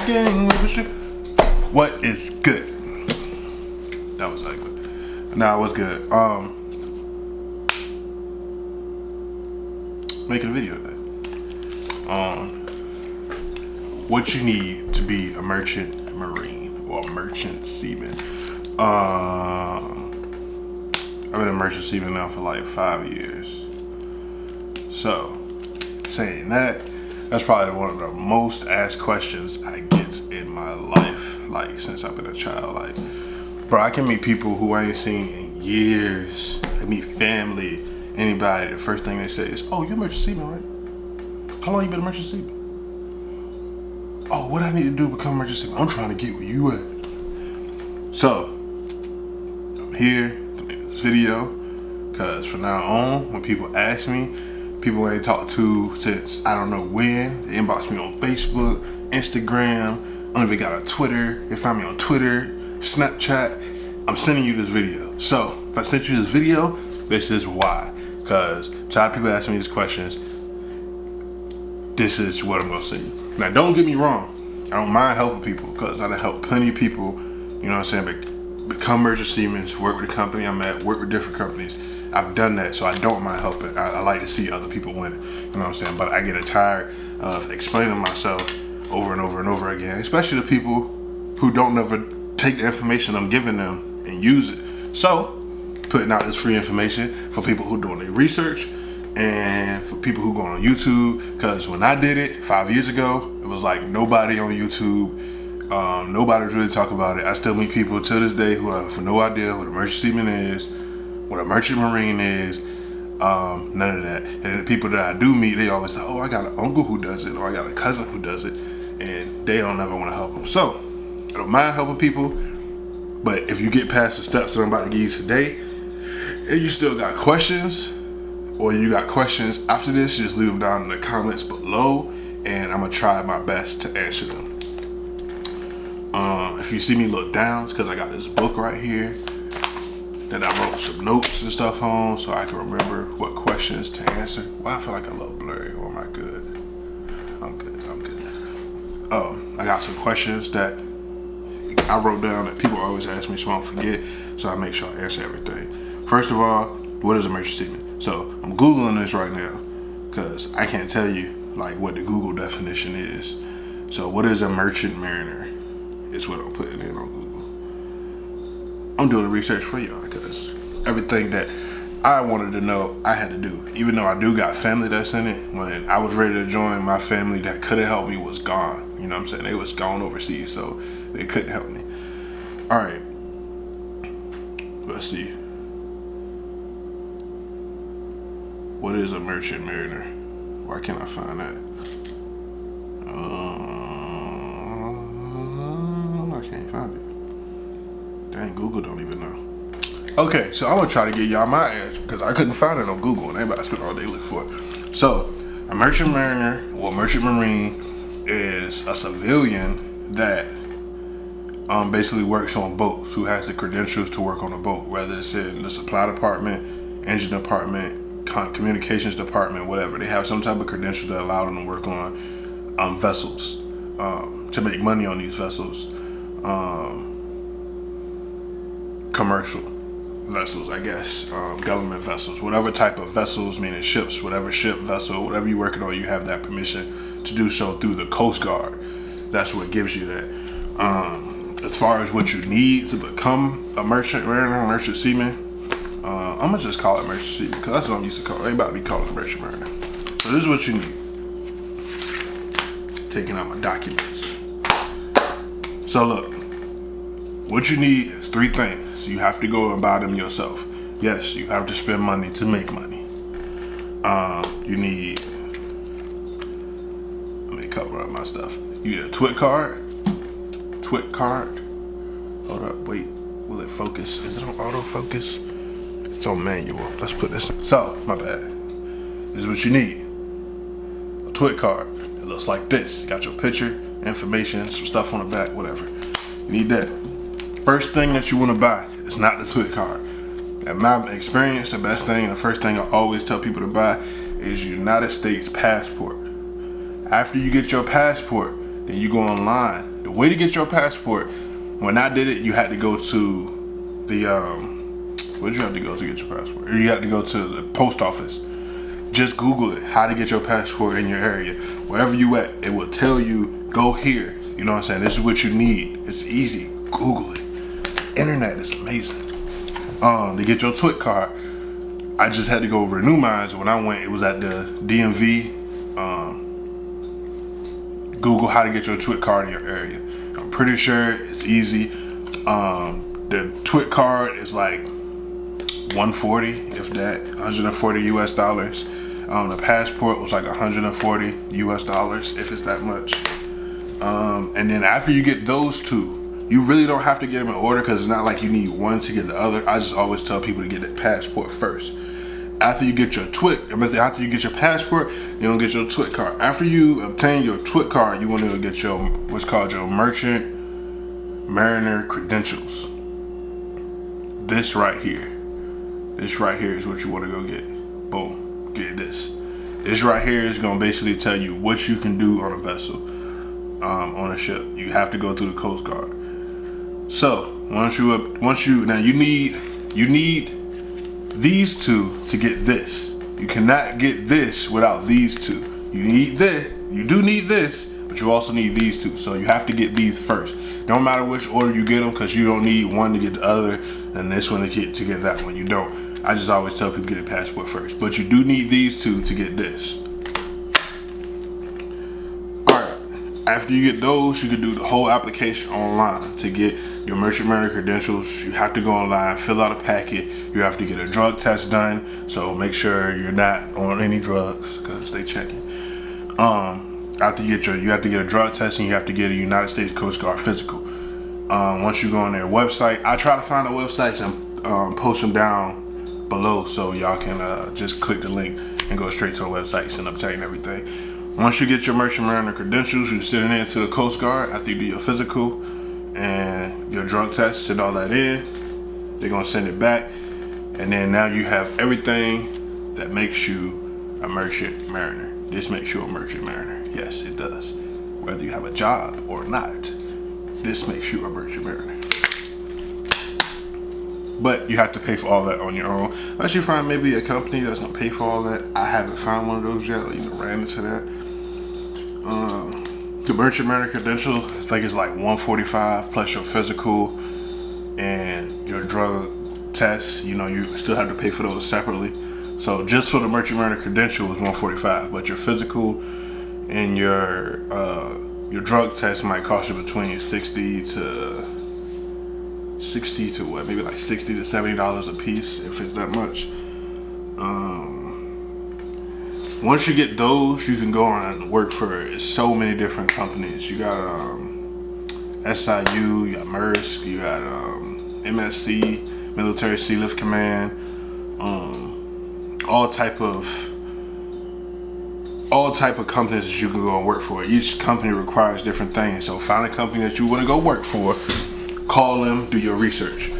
gang with you. What is good? That was ugly. Nah, it was good. Making a video today. What you need to be a merchant marine or a merchant seaman. I've been a merchant seaman now for like 5 years. So, saying that, that's probably one of the most asked questions I get in my life, like since I've been a child. Like, bro, I can meet people who I ain't seen in years. I meet family, anybody. The first thing they say is, "Oh, you're a merchant seaman, right? How long you been a merchant seaman? Oh, what I need to do to become a merchant seaman? I'm trying to get where you at." So, I'm here to make this video, because from now on, when people ask me, people I ain't talked to since I don't know when, they inbox me on Facebook, Instagram, I don't even got a Twitter, they find me on Twitter, Snapchat, I'm sending you this video. So, if I sent you this video, this is why. Because tired of people asking me these questions, this is what I'm gonna send you. Now, don't get me wrong, I don't mind helping people, because I done helped plenty of people, you know what I'm saying, become merchant seamen, work with the company I'm at, work with different companies. I've done that, so I don't mind helping. I like to see other people win, you know what I'm saying? But I get tired of explaining myself over and over and over again, especially the people who don't never take the information I'm giving them and use it. So, putting out this free information for people who doing their research and for people who go on YouTube, because when I did it 5 years ago, it was like nobody on YouTube, nobody was really talking about it. I still meet people to this day who have no idea what a merchant seaman is, what a merchant marine is, none of that. And the people that I do meet, they always say, "Oh, I got an uncle who does it," or "I got a cousin who does it," and they don't ever want to help them. So, I don't mind helping people, but if you get past the steps that I'm about to give you today, and you still got questions, or you got questions after this, just leave them down in the comments below, and I'm gonna try my best to answer them. If you see me look down, it's because I got this book right here that I wrote some notes and stuff on, so I can remember what questions to answer. Why I feel like a little blurry, or am I good? I'm good. I got some questions that I wrote down that people always ask me, so I don't forget, so I make sure I answer everything. First of all, what is a merchant seaman? So I'm Googling this right now, because I can't tell you like what the Google definition is. So what is a merchant mariner? Is what I'm putting in on Google. I'm doing the research for y'all, because everything that I wanted to know, I had to do. Even though I do got family that's in it, when I was ready to join, my family that could have helped me was gone. You know what I'm saying? They was gone overseas, so they couldn't help me. All right, let's see. What is a merchant mariner? Why can't I find that? I can't find it. Dang, Google don't even know. Okay, so I'm gonna try to get y'all my answer, because I couldn't find it on Google, and everybody spent all day looking for it. So, a merchant mariner or merchant marine is a civilian that basically works on boats, who has the credentials to work on a boat, whether it's in the supply department, engine department, communications department, whatever. They have some type of credentials that allow them to work on vessels, to make money on these vessels, commercial vessels, I guess, government vessels, whatever type of vessels, meaning ships, whatever ship, vessel, whatever you're working on, you have that permission to do so through the Coast Guard. That's what gives you that. As far as what you need to become a merchant mariner, merchant seaman, I'm gonna just call it merchant seaman, because that's what I'm used to calling it. They about to be calling it merchant mariner. So this is what you need. Taking out my documents. So look, what you need is 3 things. You have to go and buy them yourself. Yes, you have to spend money to make money. You need, let me cover up my stuff. You need a TWIC card. Hold up, wait, will it focus? Is it on autofocus? It's on manual. Let's put this. So, my bad. This is what you need. A TWIC card. It looks like this. You got your picture, information, some stuff on the back, whatever. You need that. First thing that you want to buy is not the TWIC card. In my experience, the best thing, the first thing I always tell people to buy is United States passport. After you get your passport, Then you go online. The way to get your passport, when I did it, you had to go to the where'd you have to go to get your passport? Or you had to go to the post office. Just Google it, how to get your passport in your area. Wherever you at, it will tell you, go here. You know what I'm saying? This is what you need. It's easy. Google it. Internet is amazing. To get your TWIC card, I just had to go renew mine. When I went, it was at the DMV. Google how to get your TWIC card in your area. I'm pretty sure it's easy. The TWIC card is like $140, if that, $140 US. The passport was like $140 US, if it's that much. And then after you get those two, you really don't have to get them in order, because it's not like you need one to get the other. I just always tell people to get the passport first. After you get your TWIC, after you get your passport, you don't get your TWIC card. After you obtain your TWIC card, you want to get your what's called your Merchant Mariner credentials. This right here is what you want to go get. Boom, get this. This right here is gonna basically tell you what you can do on a vessel, on a ship. You have to go through the Coast Guard. So once you now you need these two to get this. You cannot get this without these two. You need this. You do need this, but you also need these two. So you have to get these first. Don't matter which order you get them, because you don't need one to get the other and this one to get that one. You don't. I just always tell people get a passport first, but you do need these two to get this. All right. After you get those, you can do the whole application online to get your Merchant Mariner credentials. You have to go online, fill out a packet. You have to get a drug test done, so make sure you're not on any drugs, because they checking. After you have to get a drug test, and you have to get a United States Coast Guard physical. Once you go on their website, I try to find the websites and post them down below, so y'all can just click the link and go straight to the websites and obtain everything. Once you get your Merchant Mariner credentials, you send it in to the Coast Guard after you do your physical and your drug test. Send all that in. They're gonna send it back, and then now you have everything that makes you a Merchant Mariner. This makes you a Merchant Mariner. Yes, it does. Whether you have a job or not, this makes you a Merchant Mariner. But you have to pay for all that on your own. Unless you find maybe a company that's gonna pay for all that. I haven't found one of those yet, or even ran into that. The Merchant Mariner credential, I think it's like $145 plus your physical and your drug tests. You know, you still have to pay for those separately. So just for the Merchant Mariner credential is $145, but your physical and your drug test might cost you between 60 to what? Maybe like $60 to $70 a piece, if it's that much. Once you get those, you can go on and work for so many different companies. You got SIU, you got Maersk, you got MSC, Military Sealift Command, all type of companies that you can go and work for. Each company requires different things. So find a company that you want to go work for, call them, do your research.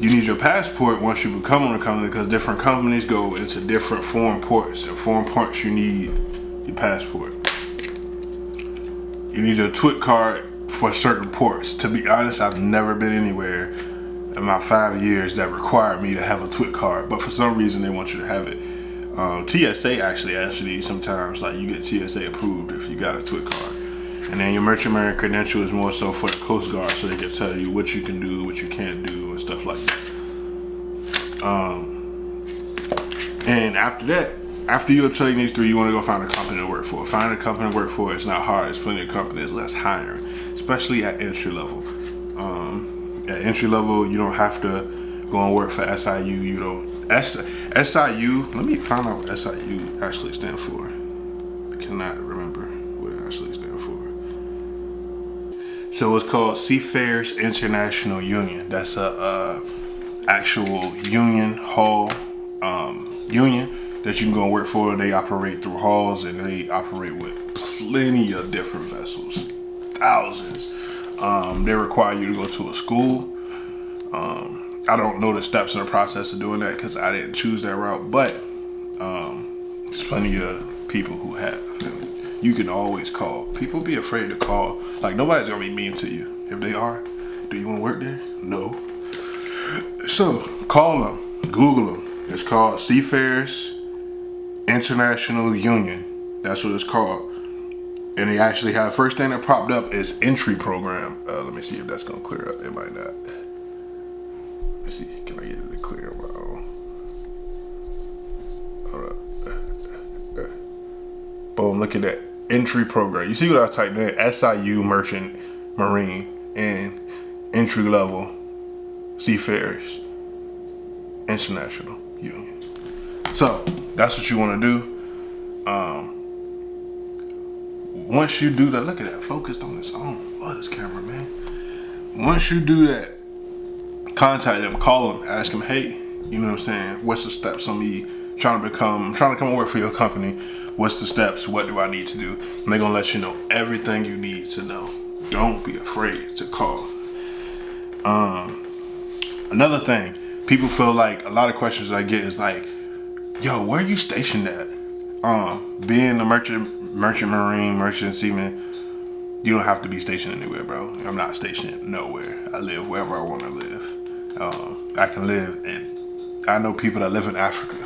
You need your passport once you become on a company, because different companies go into different foreign ports. At foreign ports, you need your passport. You need your TWIC card for certain ports. To be honest, I've never been anywhere in my 5 years that required me to have a TWIC card, but for some reason they want you to have it. TSA actually sometimes, like, you get TSA approved if you got a TWIC card. And then your Merchant Mariner credential is more so for the Coast Guard, so they can tell you what you can do, what you can't do, and stuff like that. And after that, after you obtain these three, you want to go find a company to work for. Finding a company to work for is not hard. There's plenty of companies less hiring, especially at entry level. At entry level, you don't have to go and work for SIU. You don't. SIU, let me find out what SIU actually stands for. I cannot remember what it actually stands for. So it's called Seafarers International Union. That's a actual union hall union that you can go and work for. They operate through halls, and they operate with plenty of different vessels, thousands. They require you to go to a school. I don't know the steps in the process of doing that because I didn't choose that route, but there's plenty of people who have. you can always call. People be afraid to call. Like, nobody's gonna be mean to you. If they are, do you want to work there? No. So call them, Google them. It's called Seafarers International Union. That's what it's called. And they actually have, first thing that popped up is entry program. Let me see if that's gonna clear up. It might not. Let me see. Can I get it to clear up? Hold up. Boom, look at that. Entry program. You see what I typed in? SIU Merchant Marine and entry level Seafarers International Union. So that's what you want to do. Once you do that, look at that, focused on its own. Love this camera, man. Once you do that, contact them, call them, ask them, hey, you know what I'm saying? What's the steps on me trying to come and work for your company? What's the steps? What do I need to do? And they're gonna let you know everything you need to know. Don't be afraid to call. Another thing, people feel like a lot of questions I get is like, yo, where are you stationed at? Being a merchant marine, merchant seaman, you don't have to be stationed anywhere, bro. I'm not stationed nowhere. I live wherever I want to live. I can live I know people that live in Africa.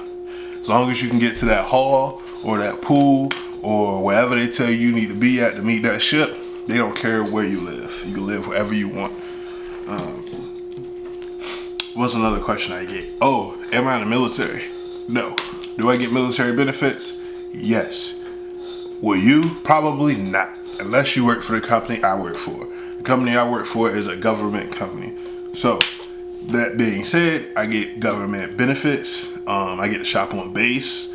As long as you can get to that hall or that pool or wherever they tell you need to be at to meet that ship, they don't care where you live. You can live wherever you want. What's another question I get? Oh, am I in the military? No. Do I get military benefits? Yes. Will you? Probably not. Unless you work for the company I work for. The company I work for is a government company. So, that being said, I get government benefits. I get to shop on base.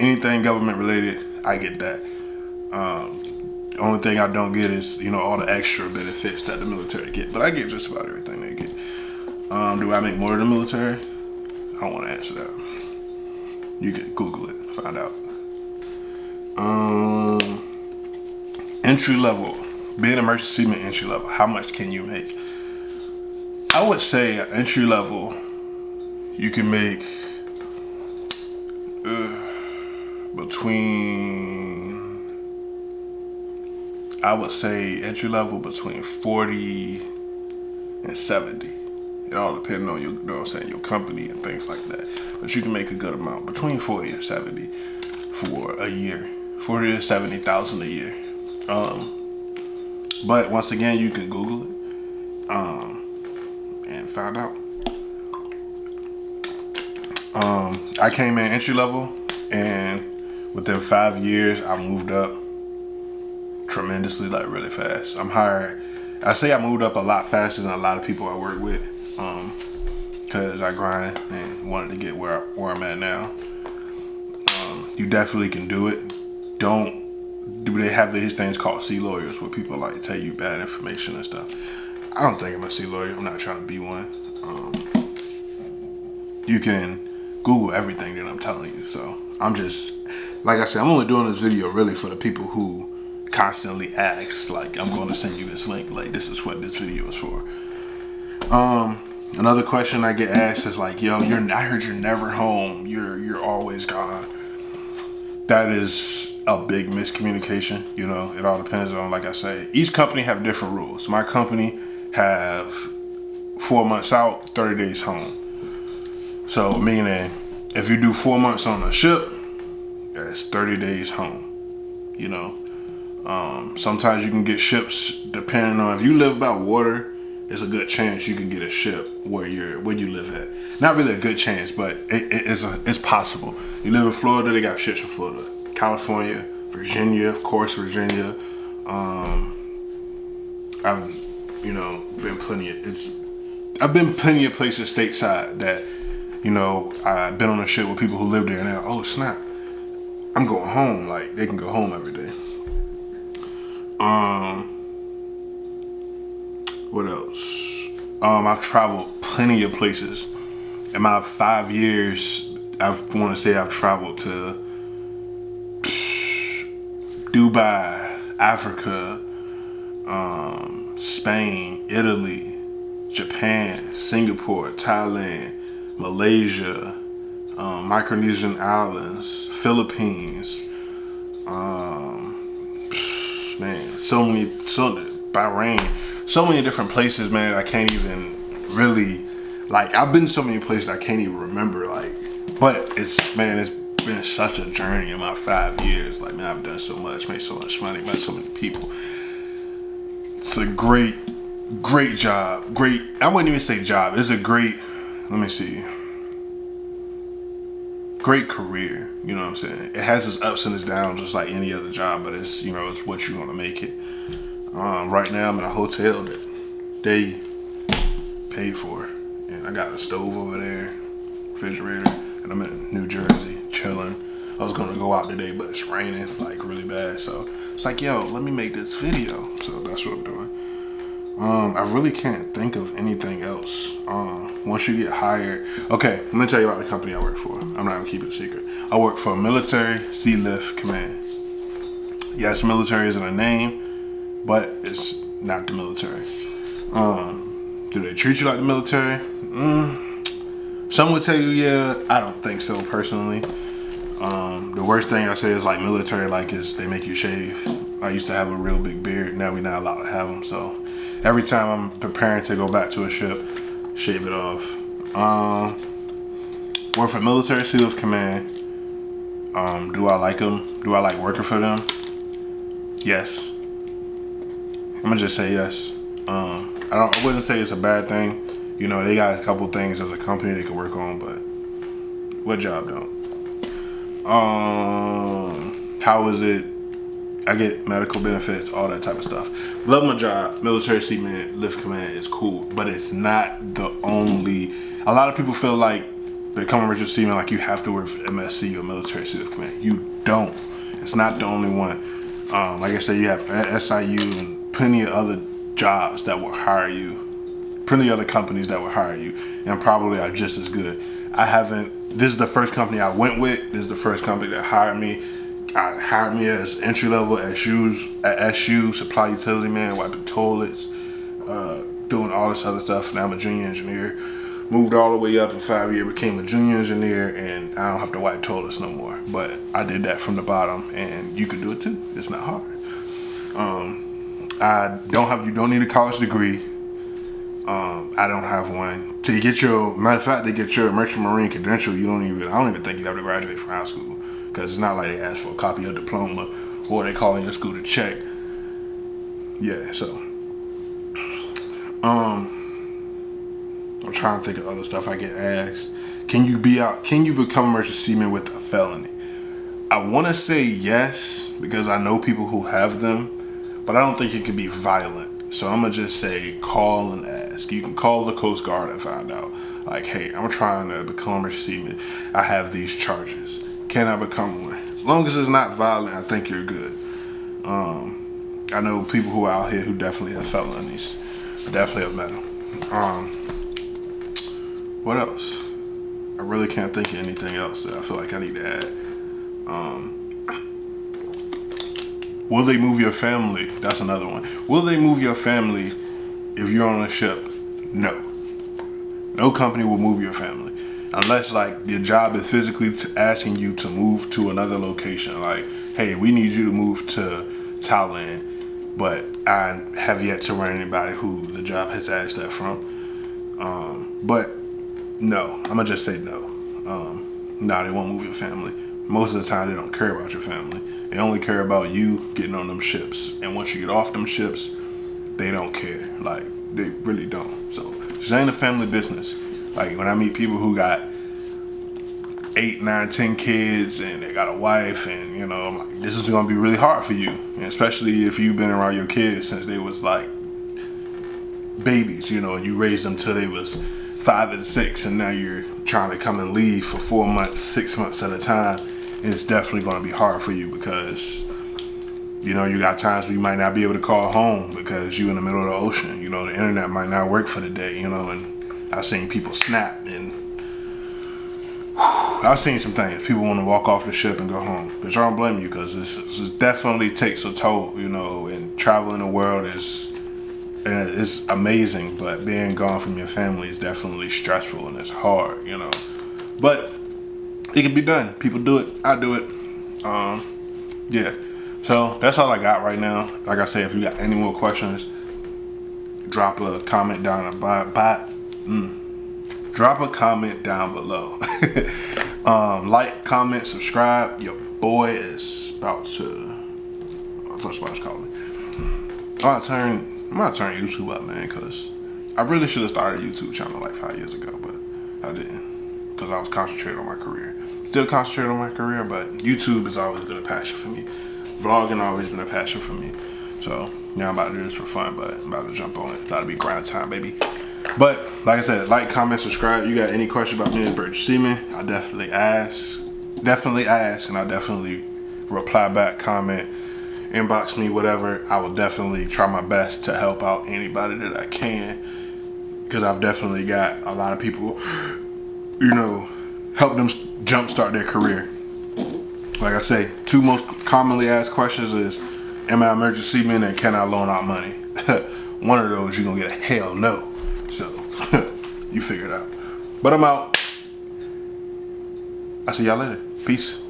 Anything government related, I get that. The only thing I don't get is, all the extra benefits that the military get. But I get just about everything they get. Do I make more than the military? I don't want to answer that. You can Google it, find out. Entry level, being a merchant seaman entry level, how much can you make? I would say entry level, you can make I would say entry level between 40 and 70. It all depends on your company and things like that. But you can make a good amount, between 40 and 70 for a year. 40 to 70,000 a year. But once again, you can Google it and find out. I came in entry level, and within 5 years, I moved up tremendously, like really fast. I'm hired. I say I moved up a lot faster than a lot of people I work with, because I grind and wanted to get where I'm at now. You definitely can do it. They have these things called sea lawyers where people like tell you bad information and stuff. I don't think I'm a sea lawyer. I'm not trying to be one. You can Google everything that I'm telling you. So I'm just, like I said, I'm only doing this video really for the people who constantly ask, like, I'm going to send you this link. Like, this is what this video is for. Another question I get asked is like, yo, I heard you're never home. You're always gone. That is a big miscommunication. It all depends on, like I say, each company have different rules. My company have 4 months out, 30 days home. So meaning if you do 4 months on a ship, that's 30 days home. Sometimes you can get ships depending on if you live by water. It's a good chance you can get a ship where you live at. Not really a good chance, but it's possible. You live in Florida, they got ships in Florida. California, Virginia, of course, Virginia. I've been plenty of places stateside that, I've been on a ship with people who live there and they're like, oh snap, I'm going home. Like, they can go home every day. What else? I've traveled plenty of places. In my 5 years, I want to say I've traveled to Dubai, Africa, Spain, Italy, Japan, Singapore, Thailand, Malaysia, Micronesian Islands, Philippines, Man, Bahrain, so many different places, man. I can't even really, like, I've been so many places I can't even remember, like, but it's been such a journey in my 5 years. Like, man, I've done so much, made so much money, met so many people. It's a great job. I wouldn't even say job. It's a great career. You know what I'm saying? It has its ups and its downs, just like any other job, but it's, it's what you're gonna make it. Right now I'm in a hotel that they paid for, and I got a stove over there, refrigerator, and I'm in New Jersey chilling. I was gonna go out today, but it's raining like really bad, so it's like, yo, let me make this video. So that's what I'm doing. I really can't think of anything else. Once you get hired, okay, I'm gonna tell you about the company I work for. I'm not gonna keep it a secret. I work for Military Sea Lift Command. Yes, military is in a name, but it's not the military. Do they treat you like the military? Some would tell you, yeah. I don't think so, personally. The worst thing I say is like military, like, is they make you shave. I used to have a real big beard. Now we're not allowed to have them, so every time I'm preparing to go back to a ship, shave it off. Work for Military Sea Lift Command. Do I like them? Do I like working for them? Yes. I'm gonna just say yes. I wouldn't say it's a bad thing. They got a couple things as a company they could work on, but what job don't? How is it? I get medical benefits, all that type of stuff. Love my job. Military Seaman Lift Command is cool, but it's not the only. A lot of people feel like becoming a Richard Seaman, like you have to work for MSC or Military Sea Lift Command. You don't. It's not the only one. Like I said, you have SIU and plenty of other jobs that will hire you. Plenty of other companies that will hire you, and probably are just as good. This is the first company I went with. This is the first company that hired me. Hired me as entry level at SU, supply utility man, wiping toilets, doing all this other stuff. Now I'm a junior engineer. Moved all the way up in 5 years, became a junior engineer, and I don't have to wipe toilets no more. But I did that from the bottom, and you can do it too. It's not hard. You don't need a college degree. I don't have one. To get your merchant marine credential, I don't even think you have to graduate from high school, because it's not like they ask for a copy of diploma or they call in your school to check. Yeah, so I'm trying to think of other stuff I get asked. Can you become a merchant seaman with a felony? I want to say yes, because I know people who have them, but I don't think it can be violent. So I'm gonna just say call and ask. You can call the Coast Guard and find out, like, hey, I'm trying to become a merchant seaman. I have these charges. Can I become one? As long as it's not violent, I think you're good. I know people who are out here who definitely have felonies. I definitely have met them. What else? I really can't think of anything else that I feel like I need to add. Will they move your family? That's another one. Will they move your family if you're on a ship? No. No company will move your family. Unless, like, your job is physically asking you to move to another location. Like, hey, we need you to move to Thailand. But I have yet to run anybody who the job has asked that from. But no, I'm going to just say no. No, they won't move your family. Most of the time, they don't care about your family. They only care about you getting on them ships. And once you get off them ships, they don't care. Like, they really don't. So, this ain't a family business. Like, when I meet people who got 8, 9, 10 kids and they got a wife, and, I'm like, this is going to be really hard for you. And especially if you've been around your kids since they was, like, babies, and you raised them till they was 5 and 6, and now you're trying to come and leave for 4 months, 6 months at a time. It's definitely going to be hard for you, because you got times where you might not be able to call home because you're in the middle of the ocean. The internet might not work for the day, and I've seen people snap, and I've seen some things. People want to walk off the ship and go home, but I don't blame you, because this definitely takes a toll, and traveling the world is amazing, but being gone from your family is definitely stressful, and it's hard, But it can be done. People do it. I do it. yeah. So that's all I got right now. Like I said, if you got any more questions, drop a comment down drop a comment down below. Like, comment, subscribe. Your boy is about to. That's what I was calling. I'm gonna turn YouTube up, man, because I really should have started a YouTube channel like 5 years ago, but I didn't, because I was concentrating on my career. Still concentrating on my career, but YouTube has always been a passion for me. Vlogging always been a passion for me. So yeah, I'm about to do this for fun, but I'm about to jump on it. That'll be grind time, baby. But like I said, like, comment, subscribe. You got any questions about me and Birch Seaman, I definitely ask, and I definitely reply back, comment, inbox me, whatever. I will definitely try my best to help out anybody that I can, because I've definitely got a lot of people, you know, help them jumpstart their career. Like I say, 2 most commonly asked questions is, am I emergency seaman and can I loan out money? One of those you're gonna get a hell no. So you figure it out. But I'm out. I'll see y'all later. Peace.